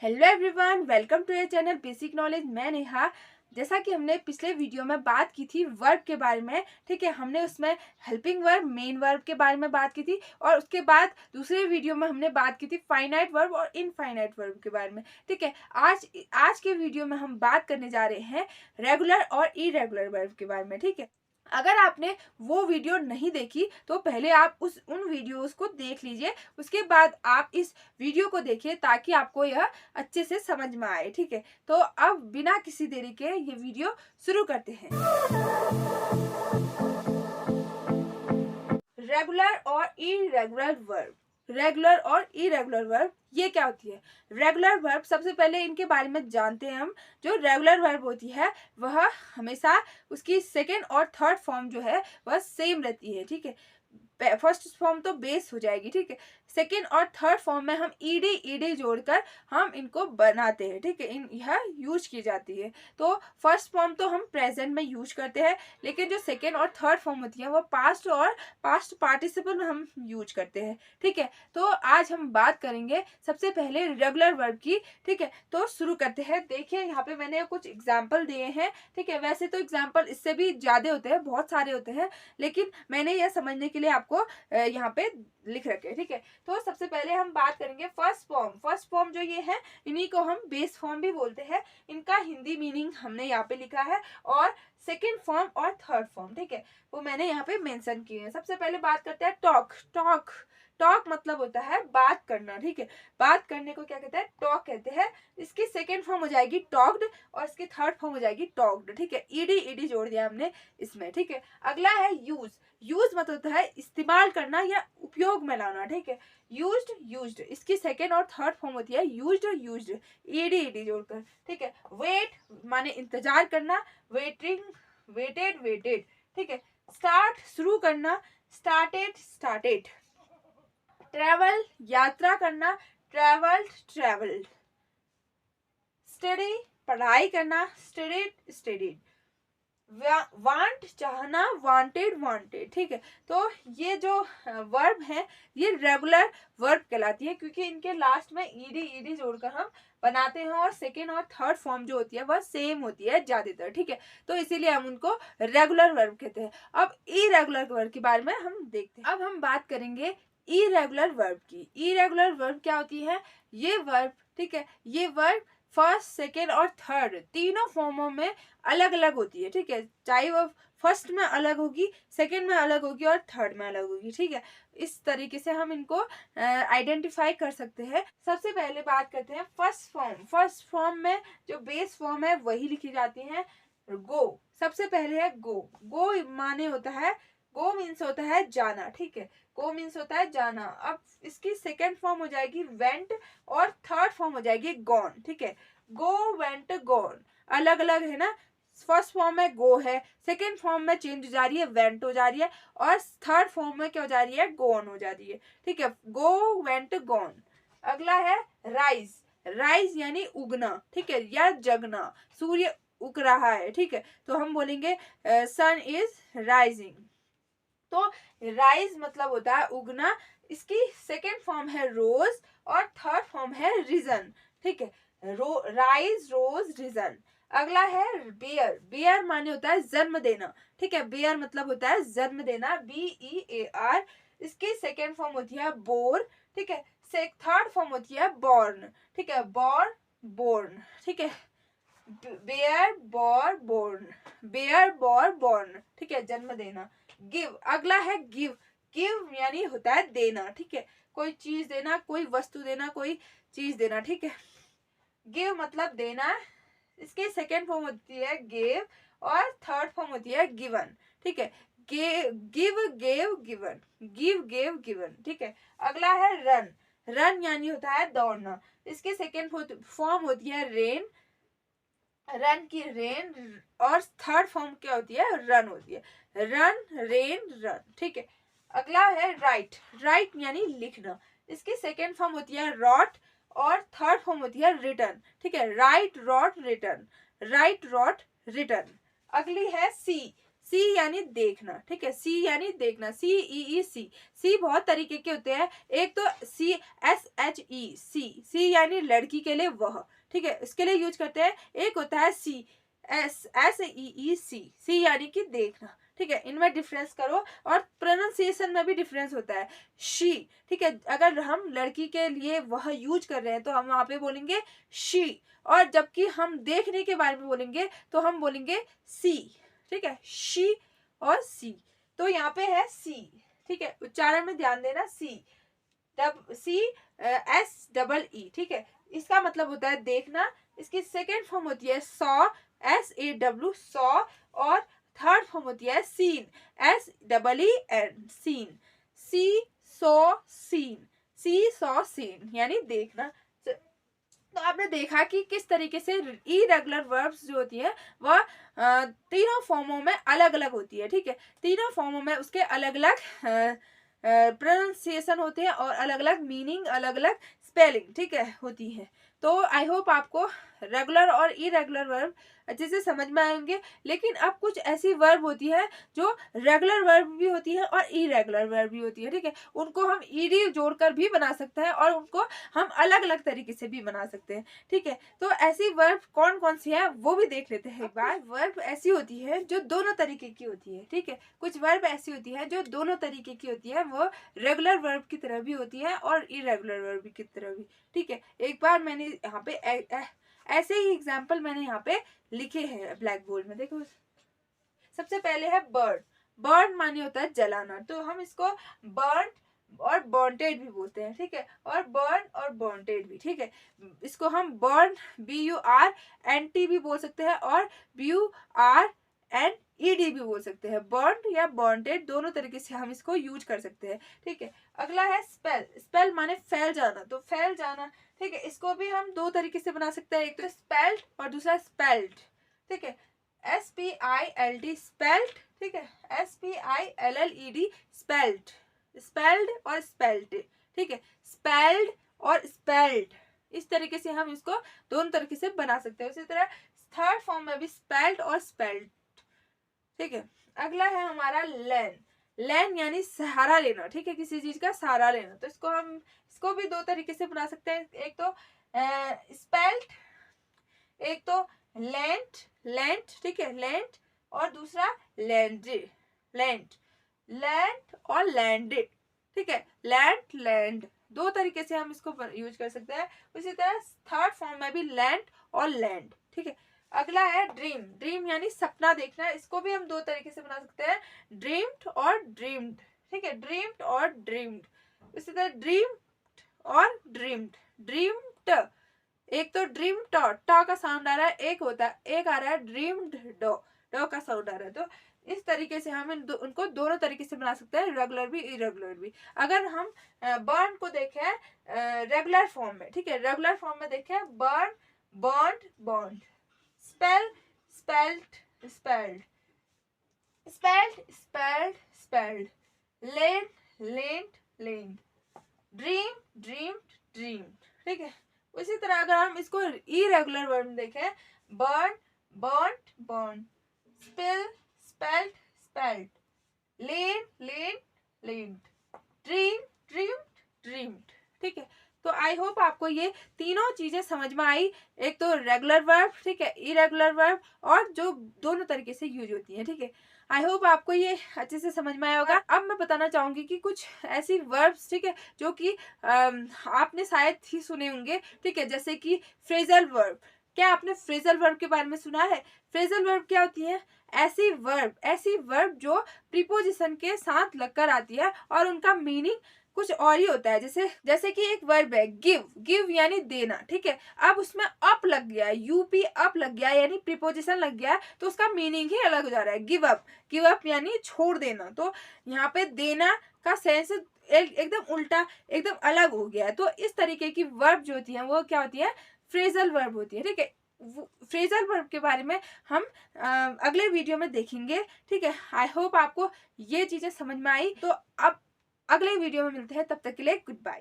Hello everyone, welcome to your channel basic knowledge. मैं नेहा। जैसा कि हमने पिछले वीडियो में बात की थी वर्ब के बारे में, ठीक है। हमने उसमें हेल्पिंग वर्ब, मेन वर्ब के बारे में बात की थी और उसके बाद दूसरे वीडियो में हमने बात की थी फाइनाइट वर्ब और इनफाइनाइट वर्ब के बारे में, ठीक है। आज के वीडियो में हम बात करने जा रहे हैं रेगुलर और इरेगुलर वर्ब के बारे में, ठीक है। अगर आपने वो वीडियो नहीं देखी तो पहले आप उन वीडियोस को देख लीजिए, उसके बाद आप इस वीडियो को देखिए ताकि आपको यह अच्छे से समझ में आए, ठीक है। तो अब बिना किसी देरी के ये वीडियो शुरू करते हैं। रेगुलर और इरेगुलर वर्ब। रेगुलर और इरेगुलर वर्ब ये क्या होती है? रेगुलर वर्ब, सबसे पहले इनके बारे में जानते हैं हम। जो रेगुलर वर्ब होती है वह हमेशा उसकी सेकेंड और थर्ड फॉर्म जो है वह सेम रहती है, ठीक है। फर्स्ट फॉर्म तो बेस हो जाएगी, ठीक है। सेकेंड और थर्ड फॉर्म में हम ईडी जोड़कर हम इनको बनाते हैं, ठीक है। यह यूज की जाती है। तो फर्स्ट फॉर्म तो हम प्रेजेंट में यूज करते हैं, लेकिन जो सेकेंड और थर्ड फॉर्म होती है वो पास्ट और पास्ट पार्टिसिपल में हम यूज करते हैं, ठीक है। तो आज हम बात करेंगे सबसे पहले रेगुलर वर्ब की, ठीक है। तो शुरू करते हैं। देखिए यहाँ पे मैंने कुछ एग्जाम्पल दिए हैं, ठीक है। वैसे तो एग्जाम्पल इससे भी ज्यादा होते हैं, बहुत सारे होते हैं, लेकिन मैंने यह समझने के लिए आपको यहाँ पे लिख रखे, ठीक है। तो सबसे पहले हम बात करेंगे फर्स्ट फॉर्म। फर्स्ट फॉर्म जो ये है इन्हीं को हम बेस फॉर्म भी बोलते हैं। इनका हिंदी मीनिंग हमने यहाँ पे लिखा है और सेकेंड फॉर्म और थर्ड फॉर्म, ठीक है, वो मैंने यहाँ पे मेंशन किए हैं। सबसे पहले बात करते हैं टॉक। टॉक टॉक मतलब होता है बात करना, ठीक है। बात करने को क्या कहते हैं? टॉक कहते हैं। इसकी सेकेंड फॉर्म हो जाएगी टॉक्ड और इसकी थर्ड फॉर्म हो जाएगी टॉक्ड, ठीक है। ईडी जोड़ दिया हमने इसमें, ठीक है। अगला है यूज। यूज मतलब होता है इस्तेमाल करना या उपयोग में लाना, ठीक है। यूज्ड इसकी सेकेंड और थर्ड फॉर्म होती है यूज्ड ईडी जोड़कर, ठीक है। वेट माने इंतजार करना, वेटेड, ठीक है। स्टार्ट शुरू करना, स्टार्टेड। ट्रेवल यात्रा करना, ट्रेवल्ड। स्टडी पढ़ाई करना, स्टडीड। वांट चाहना, वांटेड, ठीक है। तो ये जो वर्ब है ये रेगुलर वर्ब कहलाती है, क्योंकि इनके लास्ट में ईडी जोड़कर हम बनाते हैं और सेकेंड और थर्ड फॉर्म जो होती है वह सेम होती है ज्यादातर, ठीक है। तो इसीलिए हम उनको रेगुलर वर्ब कहते हैं। अब इरेगुलर वर्ब के बारे में हम देखते हैं। अब हम बात करेंगे इरेगुलर वर्ब की। इरेगुलर वर्ब क्या होती है? ये वर्ब, ठीक है, ये वर्ब फर्स्ट, सेकेंड और थर्ड तीनों फॉर्मों में अलग अलग होती है, ठीक है। चाहे वो फर्स्ट में अलग होगी, सेकेंड में अलग होगी और थर्ड में अलग होगी, ठीक है। इस तरीके से हम इनको आइडेंटिफाई कर सकते हैं। सबसे पहले बात करते हैं फर्स्ट फॉर्म। फर्स्ट फॉर्म में जो बेस फॉर्म है वही लिखी जाती है गो। सबसे पहले है गो। गो माने होता है, गो मीन्स होता है जाना, ठीक है। गो मीन्स होता है जाना। अब इसकी सेकेंड फॉर्म हो जाएगी वेंट और थर्ड फॉर्म हो जाएगी गॉन, ठीक है। गो, वेंट, गॉन अलग अलग है ना। फर्स्ट फॉर्म में गो है, सेकेंड फॉर्म में चेंज हो जा रही है, वेंट हो जा रही है, और थर्ड फॉर्म में क्या हो जा रही है? गॉन हो जा रही है, ठीक है। गो, वेंट, गॉन। अगला है राइज। राइज यानी उगना, ठीक है, या जगना। सूर्य उग रहा है, ठीक है, तो हम बोलेंगे सन इज राइजिंग। तो राइज मतलब होता है उगना। इसकी सेकेंड फॉर्म है रोज और थर्ड फॉर्म है रिजन, ठीक है। राइज, रोज, रिजन। अगला है बेयर। बेयर माने होता है जन्म देना, ठीक है। बेयर मतलब होता है जन्म देना, BEAR। इसकी सेकेंड फॉर्म होती है बोर, ठीक है। थर्ड फॉर्म होती है बॉर्न, ठीक है। बोर्न, ठीक है। बेयर, बोर्न, ठीक है, जन्म देना। गिव। अगला है गिव। गिव यानी होता है देना, ठीक है। कोई चीज देना, कोई वस्तु देना, कोई चीज देना, ठीक है। गिव मतलब देना। इसकी सेकेंड फॉर्म होती है गिव और थर्ड फॉर्म होती है गिवन, ठीक है। Give, gave, given. Give, gave, given, ठीक है। अगला है रन। रन यानी होता है दौड़ना। इसकी सेकेंड फॉर्म होती है रेन। रन की रेन और थर्ड फॉर्म क्या होती है? रन होती है। रन, रेन, रन, ठीक है। अगला है राइट। राइट यानी लिखना। इसकी सेकेंड फॉर्म होती है रॉट और थर्ड फॉर्म होती है रिटर्न, ठीक है। Write, wrote, return. Write, wrote, return. अगली है सी। सी यानी देखना, ठीक है, सी यानी देखना, CEEC। सी बहुत तरीके के होते हैं, एक तो CSHE, सी यानी लड़की के लिए वह, ठीक है, इसके लिए यूज करते हैं। एक होता है SEEC, सी यानी कि देखना, ठीक है, इनमें डिफरेंस करो। और प्रोनाउंसिएशन में भी डिफरेंस होता है। शी, ठीक है, अगर हम लड़की के लिए वह यूज कर रहे हैं तो हम वहां पे बोलेंगे शी, और जबकि हम देखने के बारे में बोलेंगे तो हम बोलेंगे सी, ठीक है, शी और सी। तो यहाँ पे है सी, ठीक है, उच्चारण में ध्यान देना, CE, ठीक है, इसका मतलब होता है देखना। इसकी सेकेंड फॉर्म होती है सॉ, SAW, सॉ, और थर्ड फॉर्म होती है सीन, SEEN, सीन, सी सॉ सीन यानी देखना। तो आपने देखा कि किस तरीके से इरेगुलर वर्ब्स जो होती है वह तीनों फॉर्मों में अलग अलग होती है, ठीक है, तीनों फॉर्मों में उसके अलग अलग प्रोनाउंसिएशन होते हैं और अलग अलग मीनिंग, अलग अलग स्पेलिंग, ठीक है, होती है। तो आई होप आपको रेगुलर और इरेगुलर वर्ब अच्छे से समझ में आएंगे। लेकिन अब कुछ ऐसी वर्ब होती है जो रेगुलर वर्ब भी होती है और इरेगुलर वर्ब भी होती है, ठीक है, उनको हम ईडी जोड़कर भी बना सकते हैं और उनको हम अलग अलग तरीके से भी बना सकते हैं, ठीक है। तो ऐसी वर्ब कौन कौन सी है वो भी देख लेते हैं एक बार। वर्ब ऐसी होती है जो दोनों तरीके की होती है, ठीक है, कुछ वर्ब ऐसी होती है जो दोनों तरीके की होती है, वो रेगुलर वर्ब की तरह भी होती है और इरेगुलर वर्ब की तरह भी, ठीक है। एक बार मैंने यहाँ पे ऐसे ही एग्जाम्पल मैंने यहाँ पे लिखे हैं ब्लैक बोर्ड में, देखो। सबसे पहले है बर्न, बर्न माने होता है जलाना, तो हम इसको बर्न और बॉन्टेड भी बोलते हैं, ठीक है, और बर्न और बॉन्टेड भी, ठीक है। इसको हम बर्न BURNT भी बोल सकते हैं और BURNED भी बोल सकते हैं। बर्न या बॉन्टेड दोनों तरीके से हम इसको यूज कर सकते हैं, ठीक है। अगला है स्पेल, स्पेल माने फैल जाना, तो फैल जाना, ठीक है, इसको भी हम दो तरीके से बना सकते हैं, एक तो स्पेल्ड और दूसरा स्पेल्ड, ठीक है, SPILD स्पेल्ड, ठीक है, SPILLED स्पेल्ड, स्पेल्ड और स्पेल्ड, ठीक है, स्पेल्ड और स्पेल्ड, इस तरीके से हम इसको दोनों तरीके से बना सकते हैं। उसी तरह थर्ड फॉर्म में भी स्पेल्ड और स्पेल्ड, ठीक है। अगला है हमारा लैन, लैन यानी सहारा लेना, ठीक है, किसी चीज का सहारा लेना, तो इसको भी दो तरीके से बना सकते हैं, एक तो स्पेल्ड, एक तो लैंड, ठीक है, लैंड, और दूसरा लैंड, लैंड और लैंडेड, ठीक है, लैंड दो तरीके से हम इसको यूज कर सकते हैं। उसी तरह थर्ड फॉर्म में भी लैंड और लैंड, ठीक है। अगला है ड्रीम, ड्रीम यानी सपना देखना, इसको भी हम दो तरीके से बना सकते हैं, ड्रीम्ड और ड्रीम्ड, ठीक है, ड्रीम्ड और ड्रीम्ड। इसी तरह ड्रीम्ड और ड्रीम्ड, ड्रीम्ड, एक तो ड्रीम टा का साउंड आ रहा है, एक आ रहा है ड्रीम्ड डो का साउंड आ रहा है। तो इस तरीके से हम उनको दोनों तरीके से बना सकते हैं, रेगुलर भी इरेगुलर भी। अगर हम बर्न को देखें रेगुलर फॉर्म में, ठीक है, रेगुलर फॉर्म में देखें burn, burned, bond, spell, spelled, spelled, spelled, spelled, spelled, lend, lend, lend, dream, dreamed, dreamed, ठीक है। उसी तरह अगर हम इसको इरेगुलर वर्ड में देखें burn, burned, burn, spill, spelled, spelled, lean, lean, leaned, dream, dreamed, dreamed, ठीक है। तो आई होप आपको ये तीनों चीजें समझ में आई, एक तो रेगुलर वर्ब, ठीक है, इरेगुलर वर्ब, और जो दोनों तरीके से यूज होती है, ठीक है। आई होप आपको ये अच्छे से समझ में आया होगा। अब मैं बताना चाहूंगी कि कुछ ऐसी वर्ब्स, ठीक है, जो कि आपने शायद ही सुने होंगे, ठीक है, जैसे कि फ्रेजल वर्ब। क्या आपने फ्रेजल वर्ब के बारे में सुना है? फ्रेजल वर्ब क्या होती है? ऐसी वर्ब जो प्रीपोजिशन के साथ लगकर आती है और उनका मीनिंग कुछ और ही होता है। जैसे कि एक वर्ब है गिव यानी देना, ठीक है, अब उसमें अप लग गया है, यूपी अप लग गया यानी प्रीपोजिशन लग गया, तो उसका मीनिंग ही अलग हो जा रहा है। गिव अप यानी छोड़ देना, तो यहाँ पे देना का सेंस एकदम उल्टा, एकदम अलग हो गया है। तो इस तरीके की वर्ब जो होती है वो क्या होती है? फ्रेजल वर्ब होती है, ठीक है। फ्रेजल वर्ब के बारे में हम अगले वीडियो में देखेंगे, ठीक है। आई होप आपको ये चीजें समझ में आई। तो अब अगले वीडियो में मिलते हैं, तब तक के लिए गुड बाय।